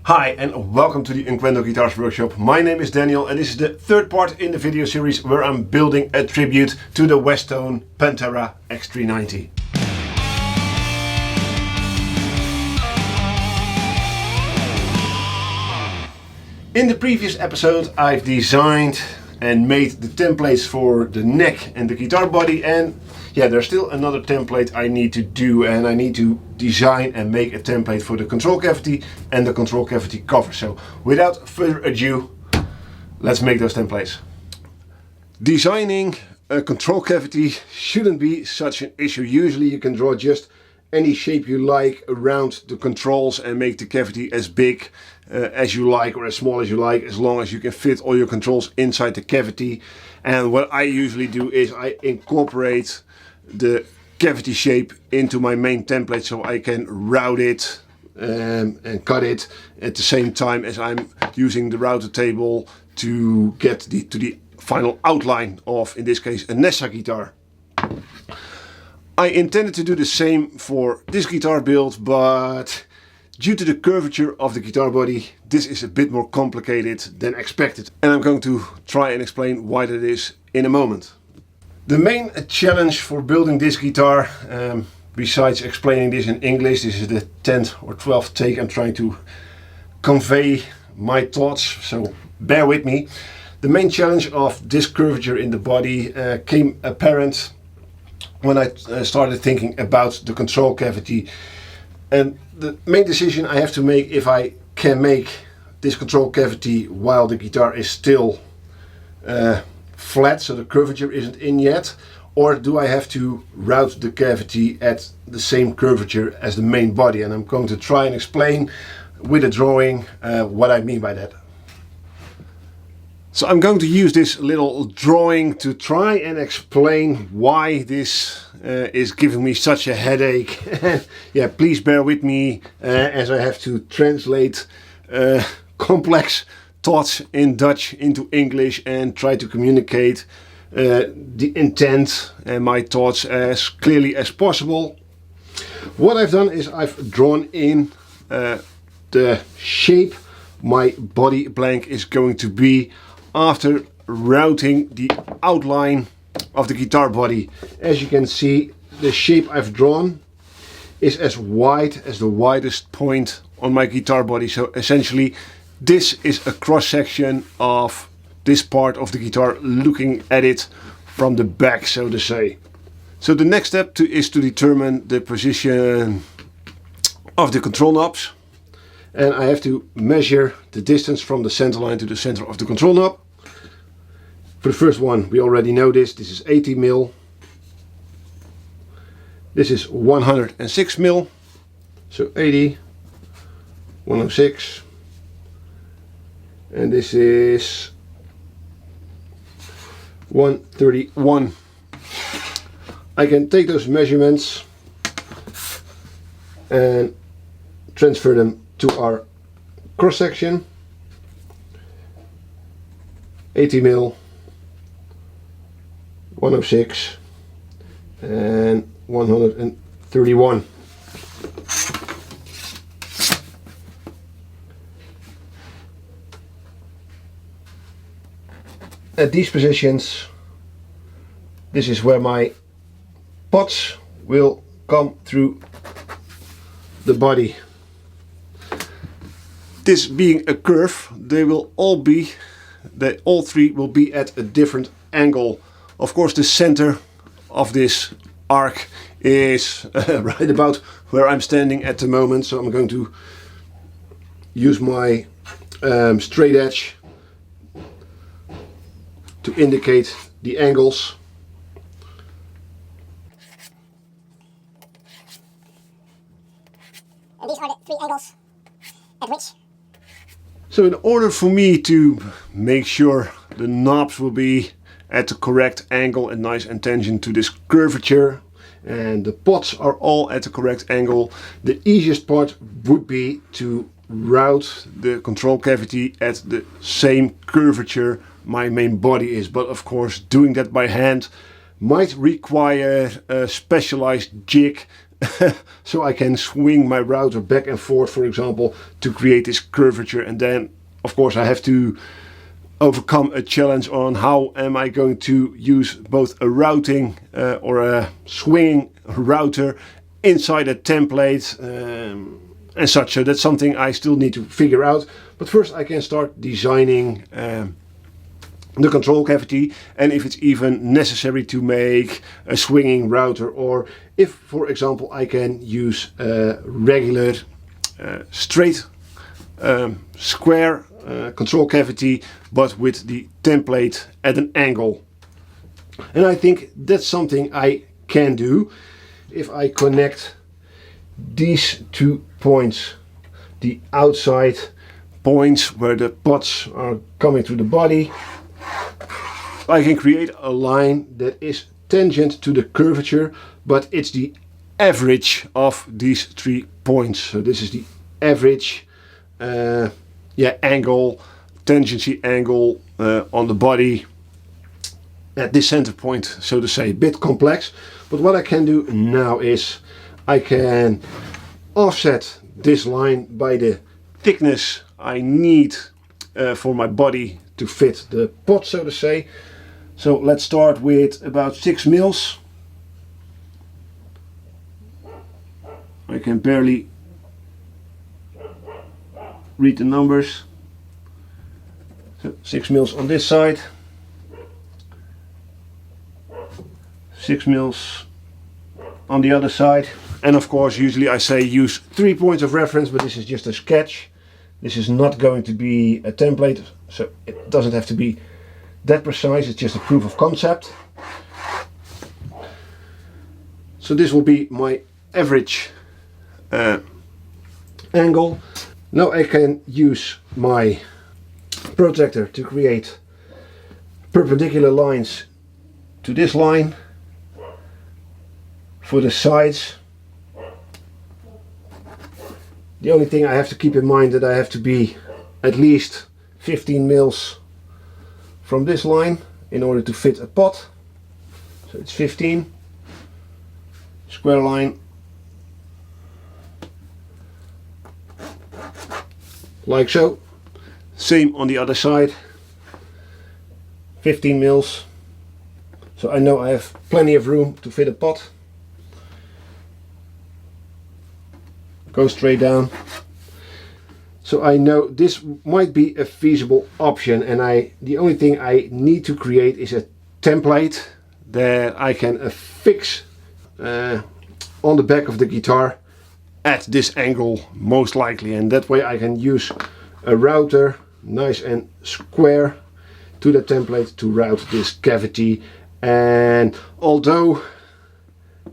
Hi and welcome to the Inquendo Guitars Workshop. My name is Daniel and this is the third part in the video series where I'm building a tribute to the Westone Pantera X390. In the previous episode I've designed and made the templates for the neck and the guitar body, and yeah, there's still another template I need to do, and I need to design and make a template for the control cavity and the control cavity cover. So without further ado, let's make those templates. Designing a control cavity shouldn't be such an issue. Usually you can draw just any shape you like around the controls and make the cavity as big as you like or as small as you like, as long as you can fit all your controls inside the cavity. And what I usually do is I incorporate the cavity shape into my main template so I can route it and cut it at the same time as I'm using the router table to get to the final outline of, in this case, a Nessa guitar. I intended to do the same for this guitar build, but due to the curvature of the guitar body, this is a bit more complicated than expected. And I'm going to try and explain why that is in a moment. The main challenge for building this guitar, besides explaining this in English, this is the 10th or 12th take I'm trying to convey my thoughts, so bear with me. The main challenge of this curvature in the body came apparent when I started thinking about the control cavity. And the main decision I have to make, if I can make this control cavity while the guitar is still flat, so the curvature isn't in yet, or do I have to route the cavity at the same curvature as the main body? And I'm going to try and explain with a drawing what I mean by that. So I'm going to use this little drawing to try and explain why this is giving me such a headache. Yeah, please bear with me as I have to translate complex thoughts in Dutch into English and try to communicate the intent and my thoughts as clearly as possible. What I've done is I've drawn in the shape my body blank is going to be after routing the outline of the guitar body. As you can see, the shape I've drawn is as wide as the widest point on my guitar body. So essentially this is a cross section of this part of the guitar, looking at it from the back, so to say. So the next step is to determine the position of the control knobs. And I have to measure the distance from the center line to the center of the control knob. For the first one, we already know this is 80 mil. This is 106 mil. So 80, 106. And this is 131. I can take those measurements and transfer them to our cross section. 80 mil, 106 and 131. At these positions, this is where my pots will come through the body. This being a curve, all three will be at a different angle. Of course, the center of this arc is right about where I'm standing at the moment, so I'm going to use my straight edge to indicate the angles. And these are the three angles at which. So in order for me to make sure the knobs will be at the correct angle and nice and tangent to this curvature, and the pots are all at the correct angle, the easiest part would be to route the control cavity at the same curvature my main body is. But of course doing that by hand might require a specialized jig so I can swing my router back and forth, for example, to create this curvature. And then of course I have to overcome a challenge on how am I going to use both a routing or a swinging router inside a template and such. So that's something I still need to figure out. But first I can start designing the control cavity, and if it's even necessary to make a swinging router, or if, for example, I can use a regular straight square control cavity, but with the template at an angle. And I think that's something I can do if I connect these 2 points, the outside points where the pots are coming through the body. I can create a line that is tangent to the curvature, but it's the average of these 3 points. So this is the average angle, tangency angle on the body at this center point, so to say. A bit complex, but what I can do now is I can offset this line by the thickness I need for my body to fit the pot, so to say. So let's start with about 6 mils. I can barely read the numbers. So 6 mils on this side, 6 mils on the other side. And of course, usually I say use 3 points of reference, but this is just a sketch. This is not going to be a template, so it doesn't have to be that precise. It's just a proof of concept. So this will be my average angle. Now I can use my protractor to create perpendicular lines to this line for the sides. The only thing I have to keep in mind that I have to be at least 15 mils from this line in order to fit a pot. So it's 15, square line, like so. Same on the other side, 15 mils. So I know I have plenty of room to fit a pot. Go straight down. So I know this might be a feasible option, and the only thing I need to create is a template that I can affix on the back of the guitar at this angle, most likely, and that way I can use a router nice and square to the template to route this cavity. And although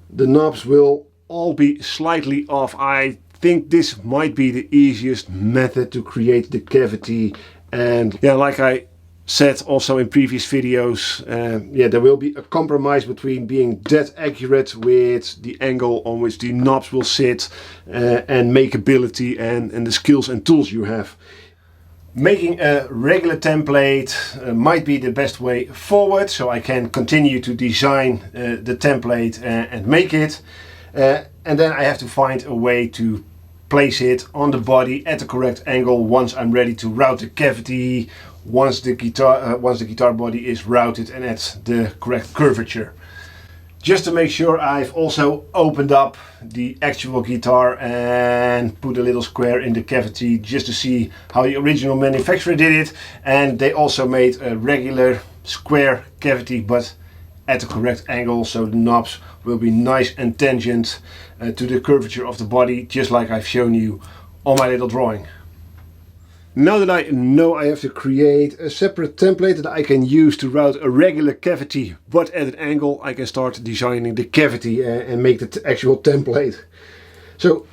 the knobs will all be slightly off, I think this might be the easiest method to create the cavity. And yeah, like I said also in previous videos, there will be a compromise between being that accurate with the angle on which the knobs will sit and makeability and the skills and tools you have. Making a regular template might be the best way forward, so I can continue to design the template and make it, and then I have to find a way to place it on the body at the correct angle once I'm ready to route the cavity, once the guitar body is routed and at the correct curvature. Just to make sure, I've also opened up the actual guitar and put a little square in the cavity just to see how the original manufacturer did it, and they also made a regular square cavity but at the correct angle, so the knobs will be nice and tangent to the curvature of the body, just like I've shown you on my little drawing. Now that I know I have to create a separate template that I can use to route a regular cavity but at an angle, I can start designing the cavity and make the actual template. So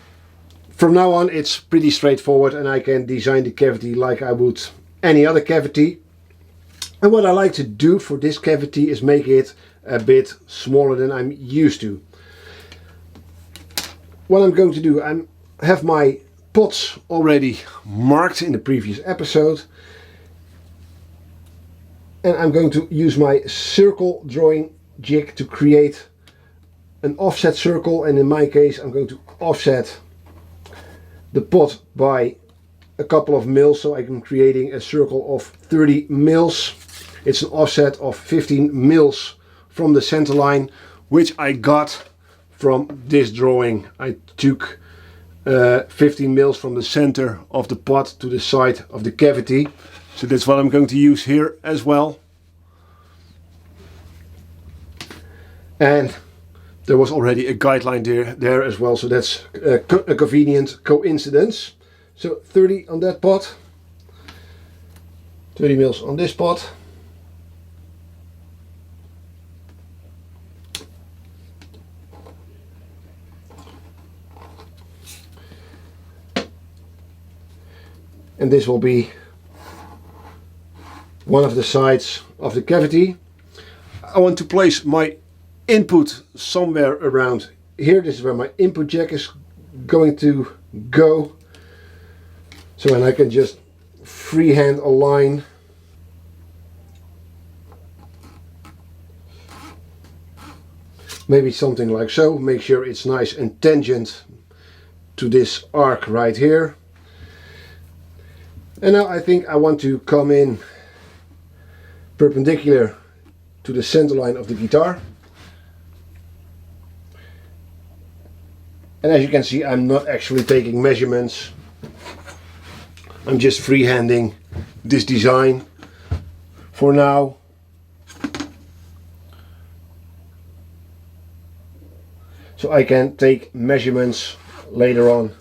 from now on it's pretty straightforward, and I can design the cavity like I would any other cavity. And what I like to do for this cavity is make it a bit smaller than I'm used to. What I'm going to do, I have my pots already marked in the previous episode, and I'm going to use my circle drawing jig to create an offset circle, and in my case I'm going to offset the pot by a couple of mils, so I'm creating a circle of 30 mils. It's an offset of 15 mils from the center line, which I got from this drawing. I took 15 mils from the center of the pot to the side of the cavity. So that's what I'm going to use here as well. And there was already a guideline there as well, so that's a convenient coincidence. So 30 on that pot, 30 mils on this pot. And this will be one of the sides of the cavity. I want to place my input somewhere around here. This is where my input jack is going to go. So then I can just freehand align maybe something like so. Make sure it's nice and tangent to this arc right here. And now I think I want to come in perpendicular to the center line of the guitar. And as you can see, I'm not actually taking measurements. I'm just freehanding this design for now. So I can take measurements later on.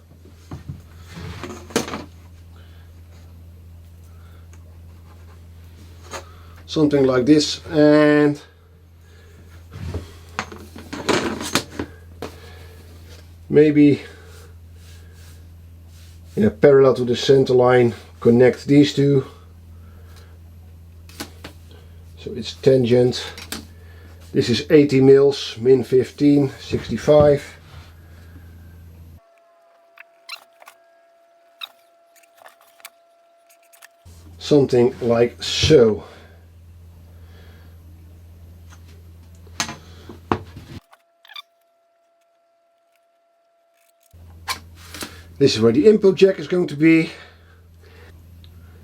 Something like this, and maybe parallel to the center line, connect these two so it's tangent. This is 80 mils, min 15, 65. Something like so. This is where the input jack is going to be.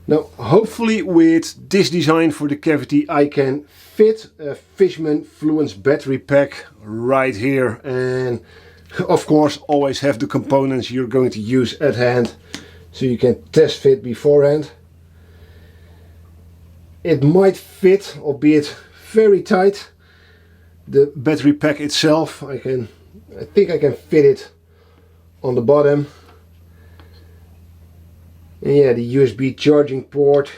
Now hopefully with this design for the cavity I can fit a Fishman Fluence battery pack right here, and of course always have the components you're going to use at hand so you can test fit beforehand. It might fit, albeit very tight. The battery pack itself, I think I can fit it on the bottom. And yeah, the USB charging port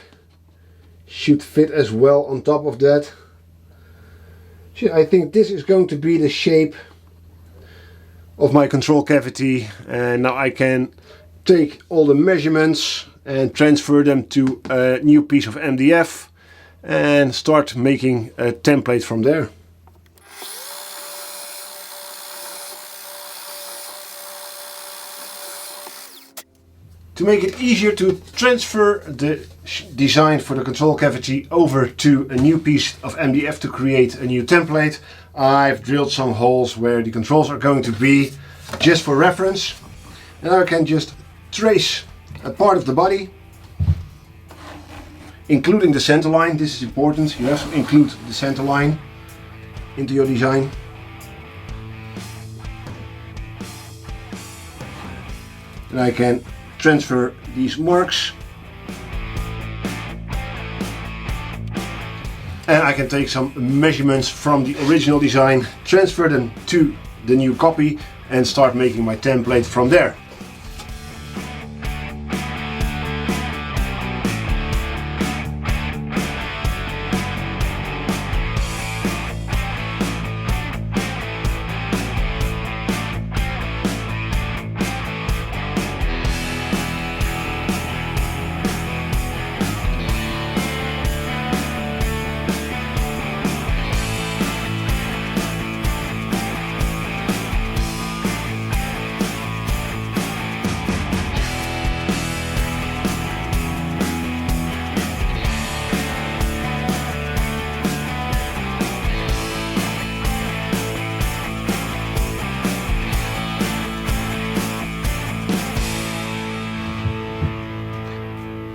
should fit as well on top of that. So I think this is going to be the shape of my control cavity, and now I can take all the measurements and transfer them to a new piece of MDF and start making a template from there. To make it easier to transfer the design for the control cavity over to a new piece of MDF to create a new template, I've drilled some holes where the controls are going to be, just for reference. And I can just trace a part of the body, including the center line. This is important, you have to include the center line into your design. And I can transfer these marks, and I can take some measurements from the original design, transfer them to the new copy, and start making my template from there.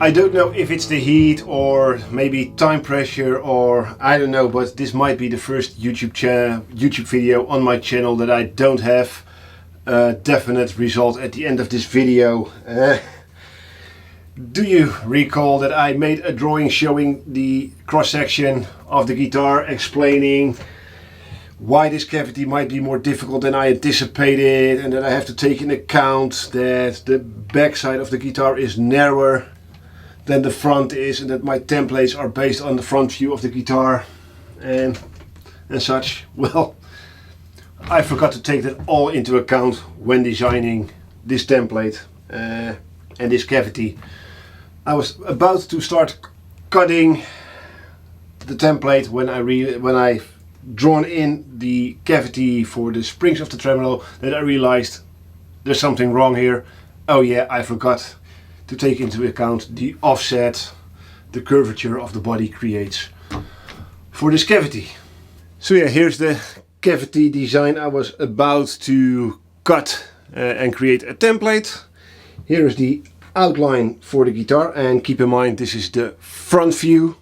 I don't know if it's the heat or maybe time pressure or I don't know, but this might be the first YouTube video on my channel that I don't have a definite result at the end of this video. Do you recall that I made a drawing showing the cross-section of the guitar, explaining why this cavity might be more difficult than I anticipated, and that I have to take into account that the back side of the guitar is narrower than the front is, and that my templates are based on the front view of the guitar and such? Well, I forgot to take that all into account when designing this template and this cavity. I was about to start cutting the template when I drawn in the cavity for the springs of the tremolo, that I realized there's something wrong here. Oh yeah, I forgot to take into account the offset the curvature of the body creates for this cavity. So yeah, here's the cavity design I was about to cut and create a template. Here is the outline for the guitar, and keep in mind this is the front view,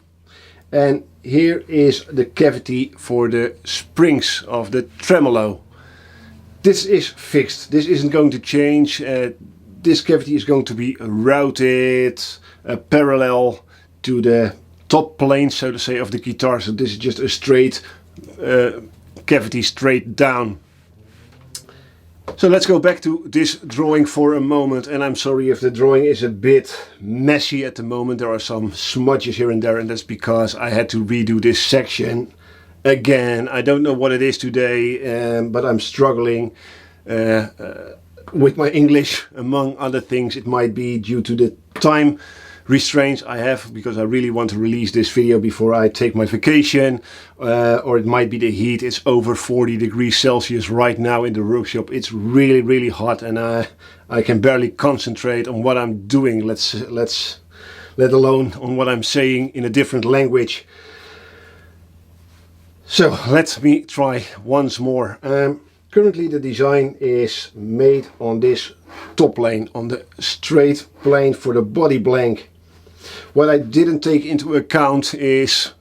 and here is the cavity for the springs of the tremolo. This is fixed, this isn't going to change. This cavity is going to be routed parallel to the top plane, so to say, of the guitar. So this is just a straight cavity straight down. So let's go back to this drawing for a moment, and I'm sorry if the drawing is a bit messy at the moment. There are some smudges here and there, and that's because I had to redo this section again. I don't know what it is today, but I'm struggling with my English, among other things. It might be due to the time restraints I have, because I really want to release this video before I take my vacation, or it might be the heat. It's over 40 degrees Celsius right now in the workshop. It's really hot, and I can barely concentrate on what I'm doing, let alone on what I'm saying in a different language. So let me try once more. Currently the design is made on this top plane, on the straight plane for the body blank. What I didn't take into account is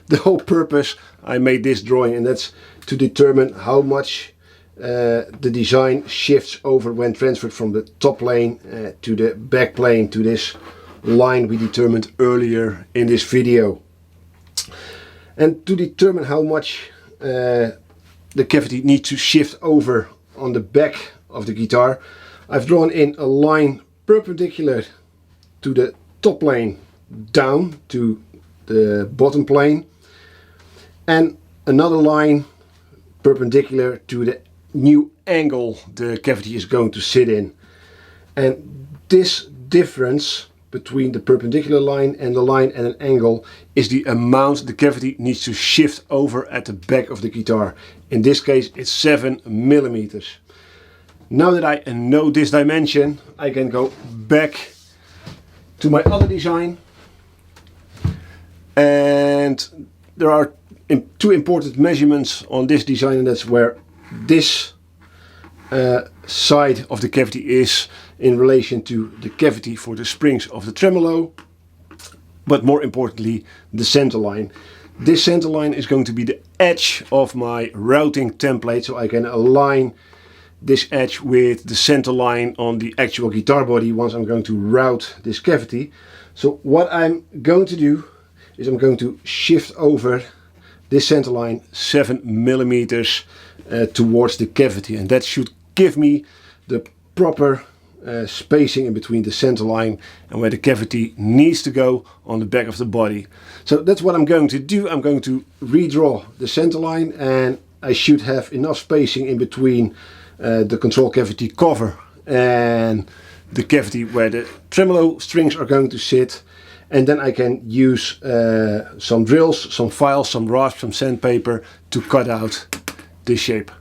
the whole purpose I made this drawing, and that's to determine how much the design shifts over when transferred from the top plane to the back plane, to this line we determined earlier in this video. And to determine how much the cavity needs to shift over on the back of the guitar, I've drawn in a line perpendicular to the top plane down to the bottom plane, and another line perpendicular to the new angle the cavity is going to sit in. And this difference between the perpendicular line and the line at an angle is the amount the cavity needs to shift over at the back of the guitar. In this case it's 7 millimeters. Now that I know this dimension, I can go back to my other design, and there are two important measurements on this design, and that's where this side of the cavity is in relation to the cavity for the springs of the tremolo, but more importantly the center line. This center line is going to be the edge of my routing template, so I can align this edge with the center line on the actual guitar body once I'm going to route this cavity. So what I'm going to do is I'm going to shift over this center line 7 millimeters towards the cavity, and that should give me the proper spacing in between the center line and where the cavity needs to go on the back of the body. So that's what I'm going to do. I'm going to redraw the center line, and I should have enough spacing in between the control cavity cover and the cavity where the tremolo strings are going to sit, and then I can use some drills, some files, some rasp, some sandpaper to cut out this shape.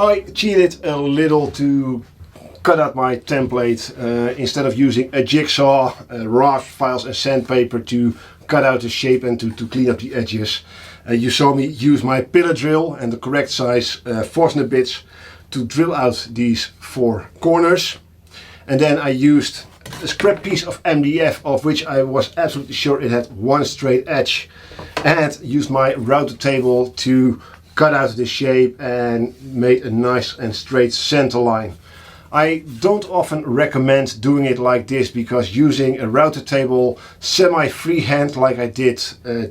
I cheated a little to cut out my template instead of using a jigsaw, raw files and sandpaper to cut out the shape and to clean up the edges. You saw me use my pillar drill and the correct size Forstner bits to drill out these 4 corners. And then I used a scrap piece of MDF of which I was absolutely sure it had one straight edge, and used my router table to cut out the shape and made a nice and straight center line. I don't often recommend doing it like this because using a router table semi-freehand like I did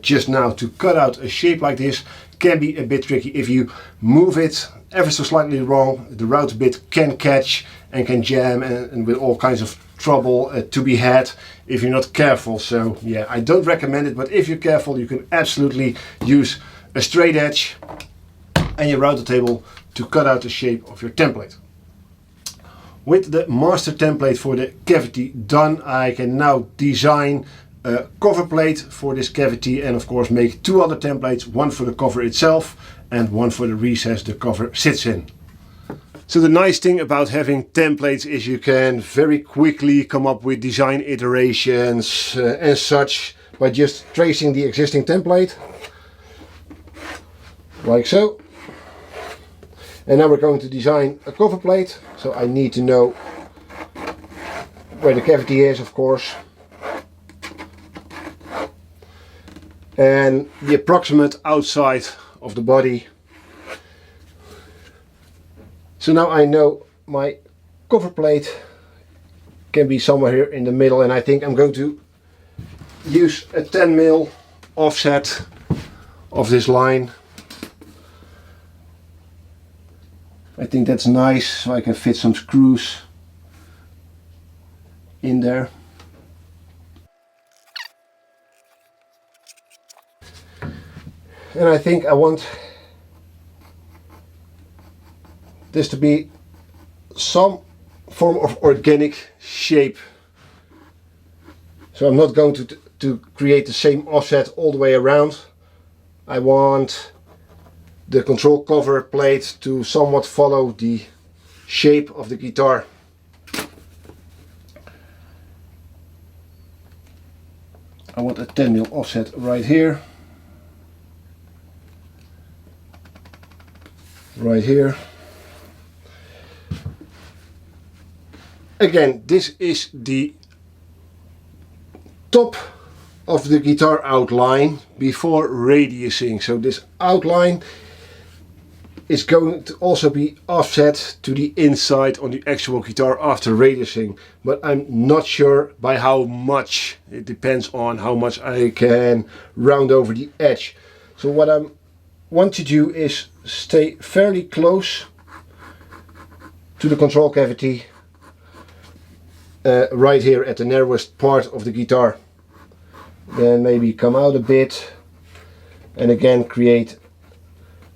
just now to cut out a shape like this can be a bit tricky. If you move it ever so slightly wrong, the router bit can catch and can jam, and with all kinds of trouble to be had if you're not careful. So yeah, I don't recommend it, but if you're careful you can absolutely use a straight edge and your router table to cut out the shape of your template. With the master template for the cavity done, I can now design a cover plate for this cavity and of course make 2 other templates, one for the cover itself and one for the recess the cover sits in. So the nice thing about having templates is you can very quickly come up with design iterations and such by just tracing the existing template like so. And now we're going to design a cover plate, so I need to know where the cavity is, of course, and the approximate outside of the body. So now I know my cover plate can be somewhere here in the middle, and I think I'm going to use a 10mm offset of this line. I think that's nice, so I can fit some screws in there. And I think I want this to be some form of organic shape. So I'm not going to create the same offset all the way around. I want the control cover plate to somewhat follow the shape of the guitar. I want a 10mm offset right here, right here. Again, this is the top of the guitar outline before radiusing, so this outline is going to also be offset to the inside on the actual guitar after radiusing, but I'm not sure by how much. It depends on how much I can round over the edge. So what I want to do is stay fairly close to the control cavity right here at the narrowest part of the guitar. Then maybe come out a bit and again create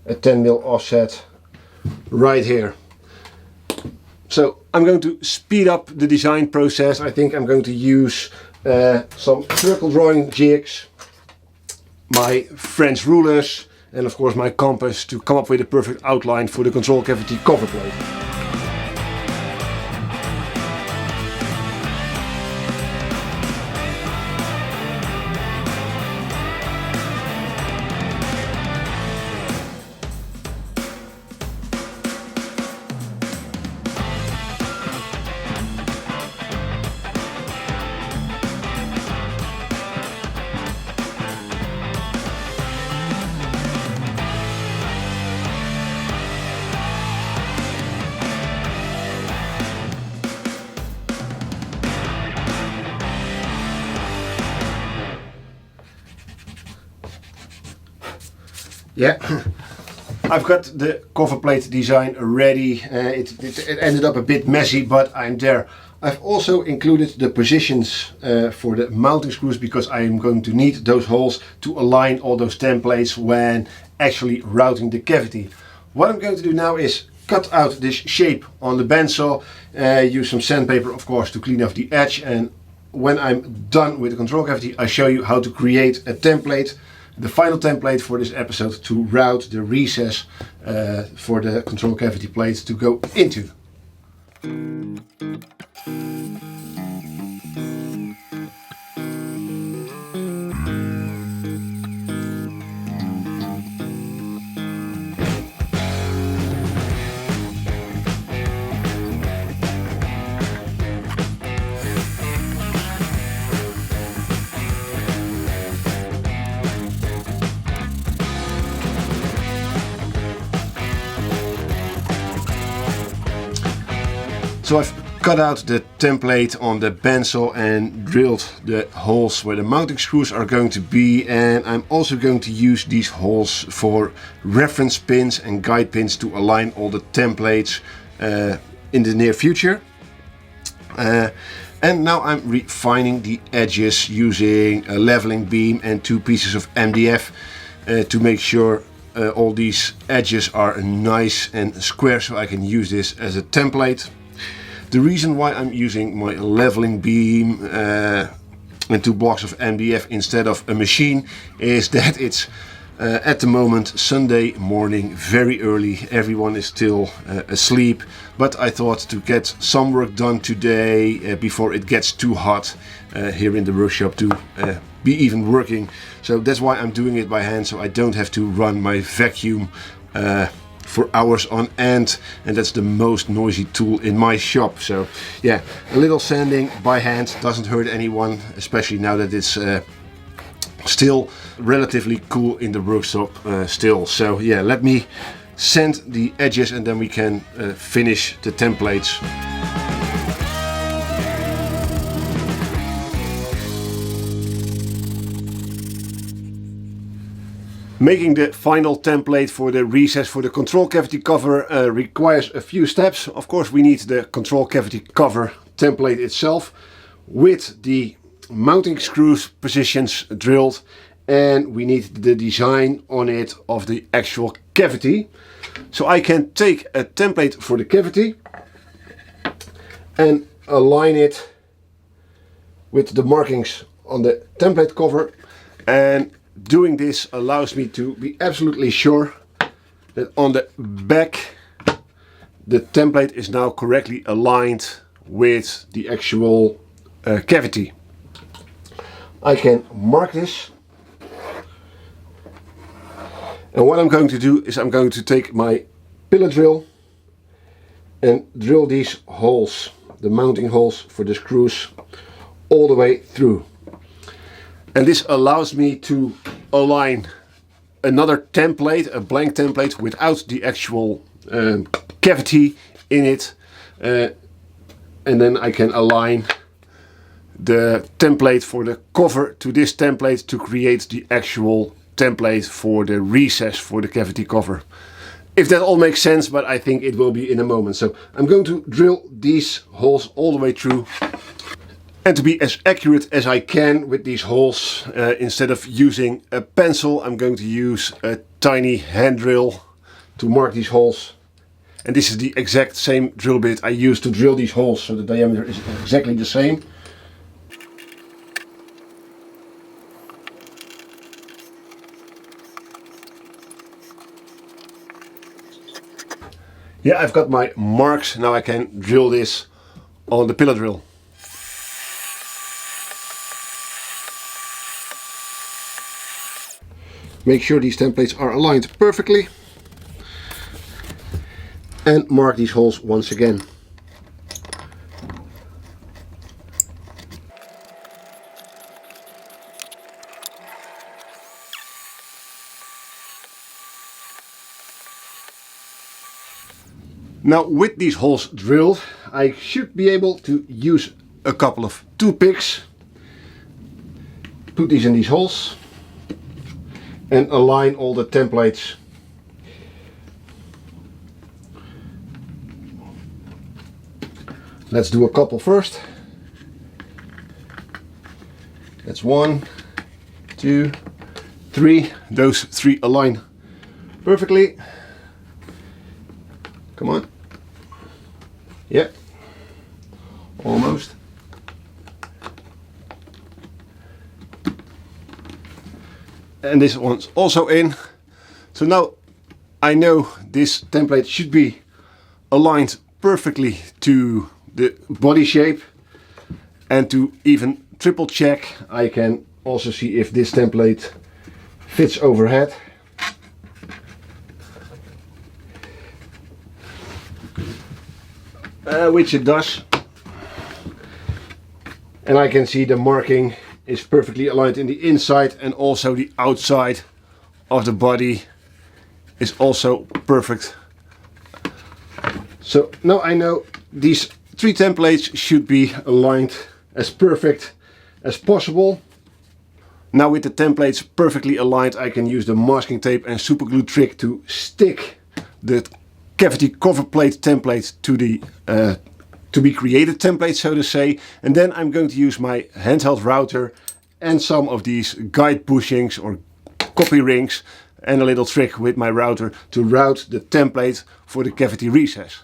a 10mm offset right here. So I'm going to speed up the design process. I think I'm going to use some circle drawing jigs, my French rulers, and of course my compass to come up with a perfect outline for the control cavity cover plate. Yeah, I've got the cover plate design ready. It ended up a bit messy, but I'm there. I've also included the positions for the mounting screws because I am going to need those holes to align all those templates when actually routing the cavity. What I'm going to do now is cut out this shape on the bandsaw, use some sandpaper of course to clean off the edge, and when I'm done with the control cavity I show you how to create a template the final template for this episode to route the recess for the control cavity plate to go into. So I've cut out the template on the bandsaw and drilled the holes where the mounting screws are going to be, and I'm also going to use these holes for reference pins and guide pins to align all the templates in the near future. And now I'm refining the edges using a leveling beam and 2 pieces of MDF to make sure all these edges are nice and square so I can use this as a template. The reason why I'm using my leveling beam and 2 blocks of MDF instead of a machine is that it's at the moment Sunday morning, very early. Everyone is still asleep, but I thought to get some work done today before it gets too hot here in the workshop to be even working. So that's why I'm doing it by hand, so I don't have to run my vacuum for hours on end, and that's the most noisy tool in my shop. So yeah, a little sanding by hand doesn't hurt anyone, especially now that it's still relatively cool in the workshop still. So yeah, let me sand the edges and then we can finish the templates. Making the final template for the recess for the control cavity cover requires a few steps. Of course, we need the control cavity cover template itself with the mounting screws positions drilled, and we need the design on it of the actual cavity. So I can take a template for the cavity and align it with the markings on the template cover, and doing this allows me to be absolutely sure that on the back the template is now correctly aligned with the actual cavity. I can mark this, and what I'm going to do is I'm going to take my pillar drill and drill these holes, the mounting holes for the screws, all the way through. And this allows me to align another template, a blank template without the actual cavity in it, and then I can align the template for the cover to this template to create the actual template for the recess for the cavity cover. If that all makes sense, but I think it will be in a moment. So I'm going to drill these holes all the way through. And to be as accurate as I can with these holes, instead of using a pencil, I'm going to use a tiny hand drill to mark these holes. And this is the exact same drill bit I use to drill these holes, so the diameter is exactly the same. Yeah, I've got my marks. Now I can drill this on the pillar drill. Make sure these templates are aligned perfectly and mark these holes once again. Now with these holes drilled, I should be able to use a couple of toothpicks, put these in these holes and align all the templates. Let's do a couple first. That's 1, 2, 3. Those 3 align perfectly. Come on. Yeah. Almost. And this one's also in. So now I know this template should be aligned perfectly to the body shape, and to even triple check, I can also see if this template fits overhead. Which it does. And I can see the marking is perfectly aligned in the inside, and also the outside of the body is also perfect. So now I know these three templates should be aligned as perfect as possible. Now with the templates perfectly aligned, I can use the masking tape and super glue trick to stick the cavity cover plate template to the to be created template, so to say. And then I'm going to use my handheld router and some of these guide bushings or copy rings and a little trick with my router to route the template for the cavity recess.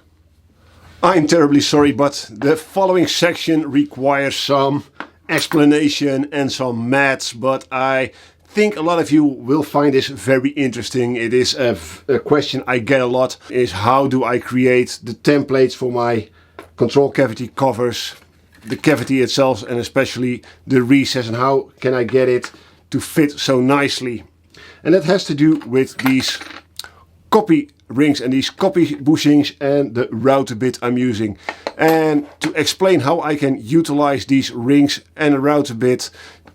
I'm terribly sorry, but the following section requires some explanation and some maths, but I think a lot of you will find this very interesting. It is a question I get a lot, is how do I create the templates for my control cavity covers, the cavity itself, and especially the recess, and how can I get it to fit so nicely. And that has to do with these copy rings and these copy bushings and the router bit I'm using. And to explain how I can utilize these rings and a router bit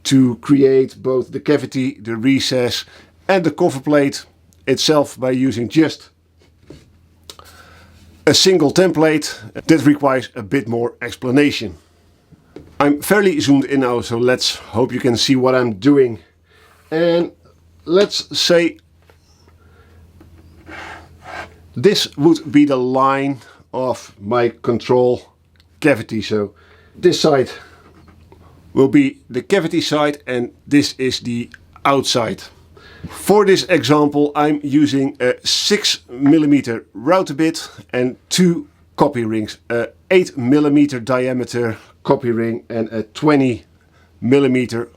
to create both the cavity, the recess and the cover plate itself by using just a single template, that requires a bit more explanation. I'm fairly zoomed in now, so let's hope you can see what I'm doing. And let's say this would be the line of my control cavity. So this side will be the cavity side and this is the outside. For this example, I'm using a 6mm router bit and two copy rings, a 8mm diameter copy ring and a 20mm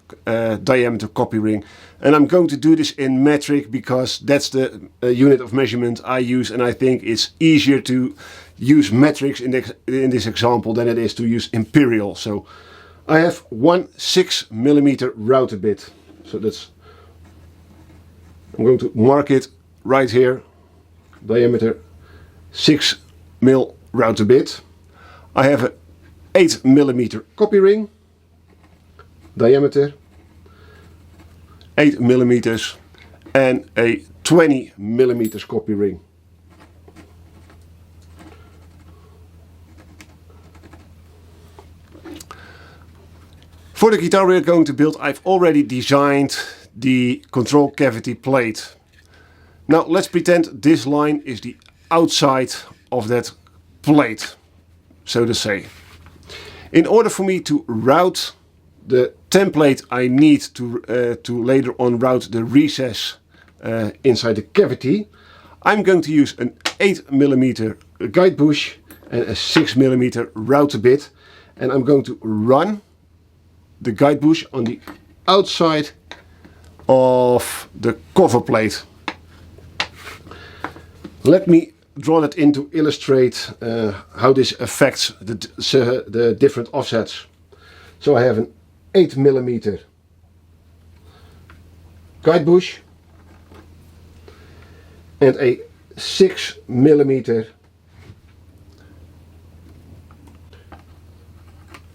diameter copy ring. And I'm going to do this in metric because that's the unit of measurement I use, and I think it's easier to use metrics in this example than it is to use imperial. So I have one 6mm router bit. So I'm going to mark it right here, diameter 6mm router bit. I have a 8mm copy ring, diameter 8mm, and a 20mm copy ring. For the guitar we're going to build, I've already designed the control cavity plate. Now let's pretend this line is the outside of that plate, so to say. In order for me to route the template I need to later on route the recess inside the cavity, I'm going to use an 8mm guide bush and a 6mm router bit, and I'm going to run the guide bush on the outside of the cover plate. Let me draw that in to illustrate how this affects the different offsets. So I have an 8mm guide bush and a 6mm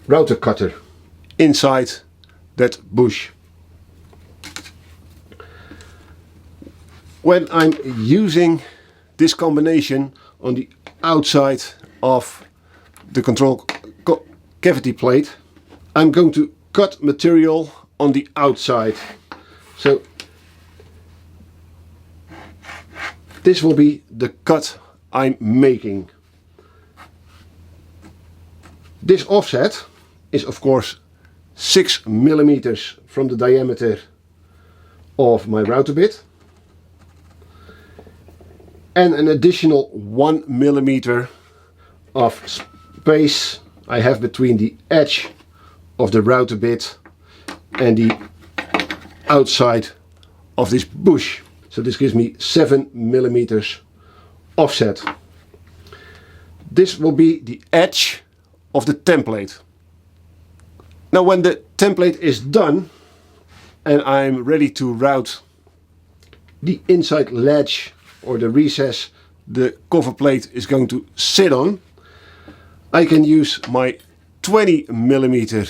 router cutter inside that bush. When I'm using this combination on the outside of the control cavity plate, I'm going to cut material on the outside. So this will be the cut I'm making. This offset is of course 6mm from the diameter of my router bit, and an additional 1mm of space I have between the edge of the router bit and the outside of this bush. So this gives me 7 millimeters offset. This will be the edge of the template. Now when the template is done and I'm ready to route the inside ledge or the recess the cover plate is going to sit on, I can use my 20 millimeter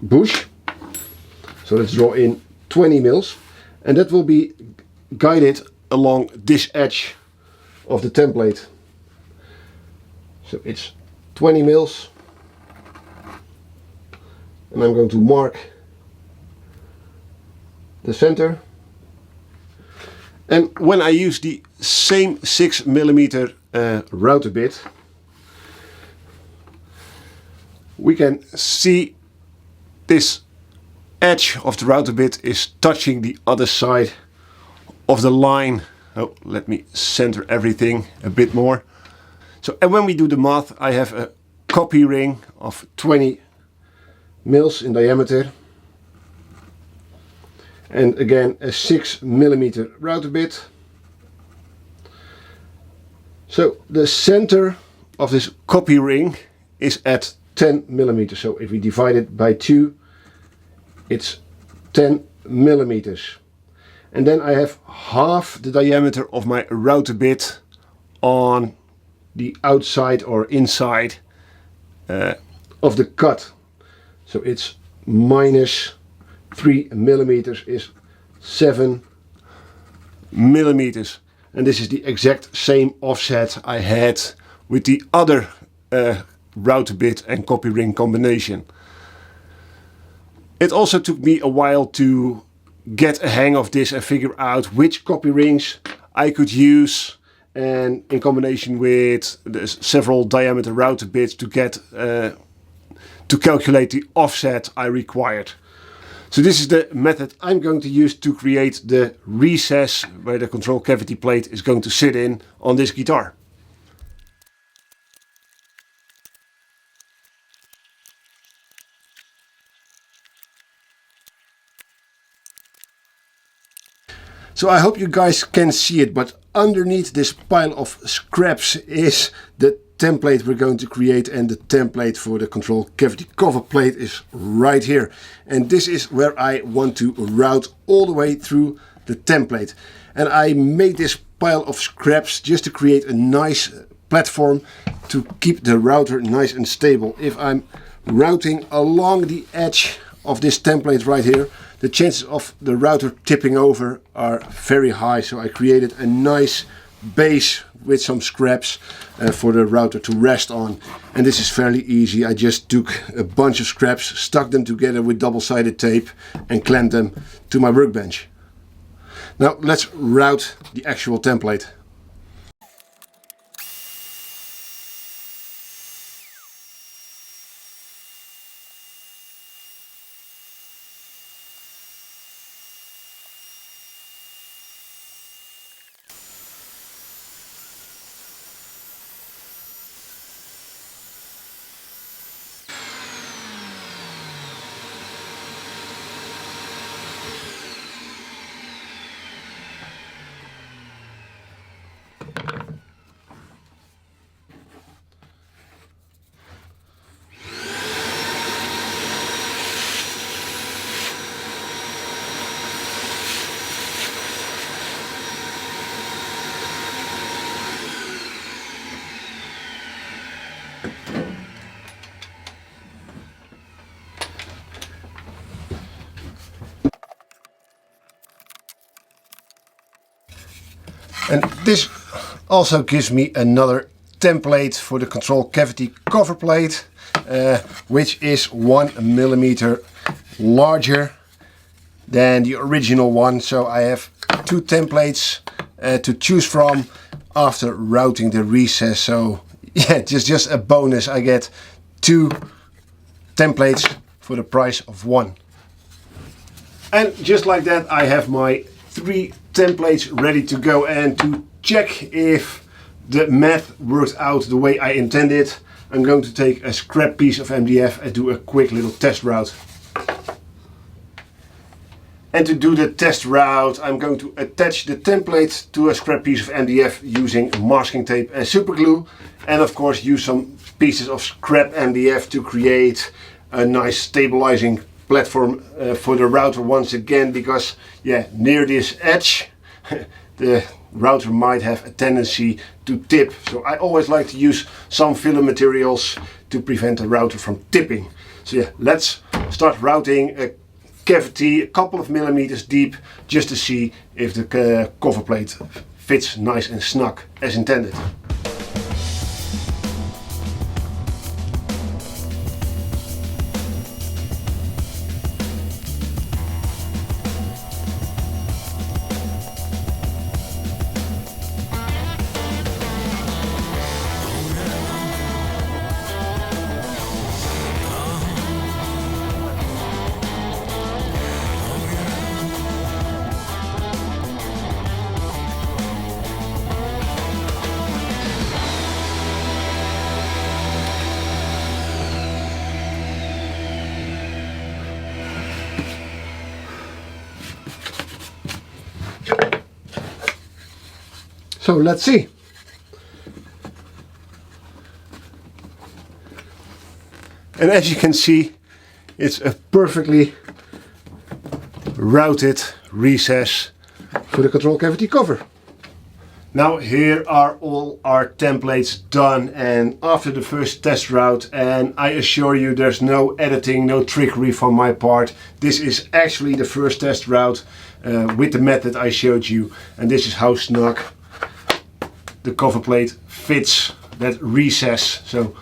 bush. So let's draw in 20 mils, and that will be guided along this edge of the template. So it's 20 mils, and I'm going to mark the center. And when I use the same 6 millimeter router bit, we can see this edge of the router bit is touching the other side of the line. Oh, let me center everything a bit more. So, and when we do the math, I have a copy ring of 20 mils in diameter. And again a 6 millimeter router bit. So the center of this copy ring is at 10 millimeters. So if we divide it by 2, it's 10 millimeters. And then I have half the diameter of my router bit on the outside or inside of the cut. So it's minus 3 millimeters is 7 millimeters. And this is the exact same offset I had with the other router bit and copy ring combination. It also took me a while to get a hang of this and figure out which copy rings I could use, and in combination with the several diameter router bits to get to calculate the offset I required. So this is the method I'm going to use to create the recess where the control cavity plate is going to sit in on this guitar. So I hope you guys can see it, but underneath this pile of scraps is the template we're going to create, and the template for the control cavity cover plate is right here. And this is where I want to route all the way through the template. And I made this pile of scraps just to create a nice platform to keep the router nice and stable. If I'm routing along the edge of this template right here, the chances of the router tipping over are very high. So I created a nice base with some scraps for the router to rest on. And this is fairly easy. I just took a bunch of scraps, stuck them together with double-sided tape and clamped them to my workbench. Now let's route the actual template. And this also gives me another template for the control cavity cover plate, which is 1 millimeter larger than the original one. So I have 2 templates to choose from after routing the recess. So yeah, just a bonus. I get 2 templates for the price of 1. And just like that, I have my 3 templates ready to go. And to check if the math worked out the way I intended, I'm going to take a scrap piece of MDF and do a quick little test route. And to do the test route, I'm going to attach the template to a scrap piece of MDF using masking tape and super glue. And of course use some pieces of scrap MDF to create a nice stabilizing platform for the router once again, because yeah, near this edge the router might have a tendency to tip. So I always like to use some filler materials to prevent the router from tipping. So yeah, let's start routing a cavity a couple of millimeters deep just to see if the cover plate fits nice and snug as intended. So let's see. And as you can see, it's a perfectly routed recess for the control cavity cover. Now here are all our templates done, and after the first test route, and I assure you there's no editing, no trickery from my part. This is actually the first test route with the method I showed you, and this is how snug the cover plate fits that recess. So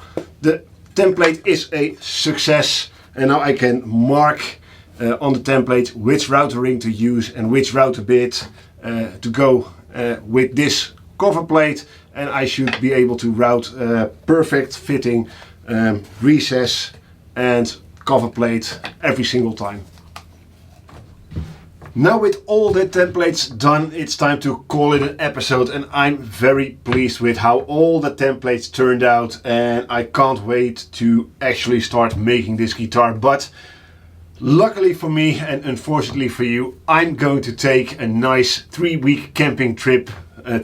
the template is a success, and now I can mark on the template which router ring to use and which router bit to go with this cover plate, and I should be able to route perfect fitting recess and cover plate every single time. Now with all the templates done, it's time to call it an episode, and I'm very pleased with how all the templates turned out, and I can't wait to actually start making this guitar. But luckily for me and unfortunately for you, I'm going to take a nice 3-week camping trip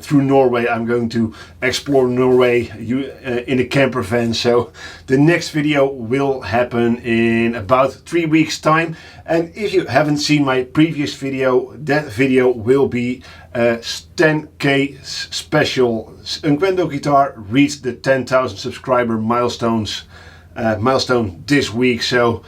through Norway. I'm going to explore Norway in a camper van. So the next video will happen in about 3 weeks time. And if you haven't seen my previous video, that video will be a 10k special. Unquendo Guitar reached the 10,000 subscriber milestone this week. So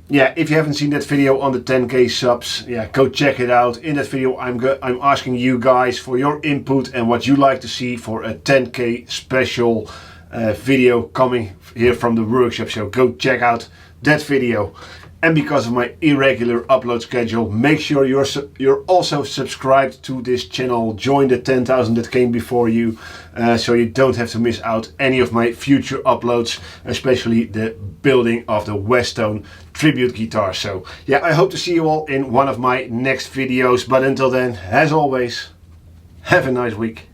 yeah, if you haven't seen that video on the 10k subs, yeah, go check it out. In that video I'm asking you guys for your input and what you like to see for a 10k special video coming here from the workshop. So go check out that video. And because of my irregular upload schedule, make sure you're also subscribed to this channel. Join the 10,000 that came before you, so you don't have to miss out any of my future uploads, especially the building of the Westone tribute guitar. So yeah, I hope to see you all in one of my next videos. But until then, as always, have a nice week.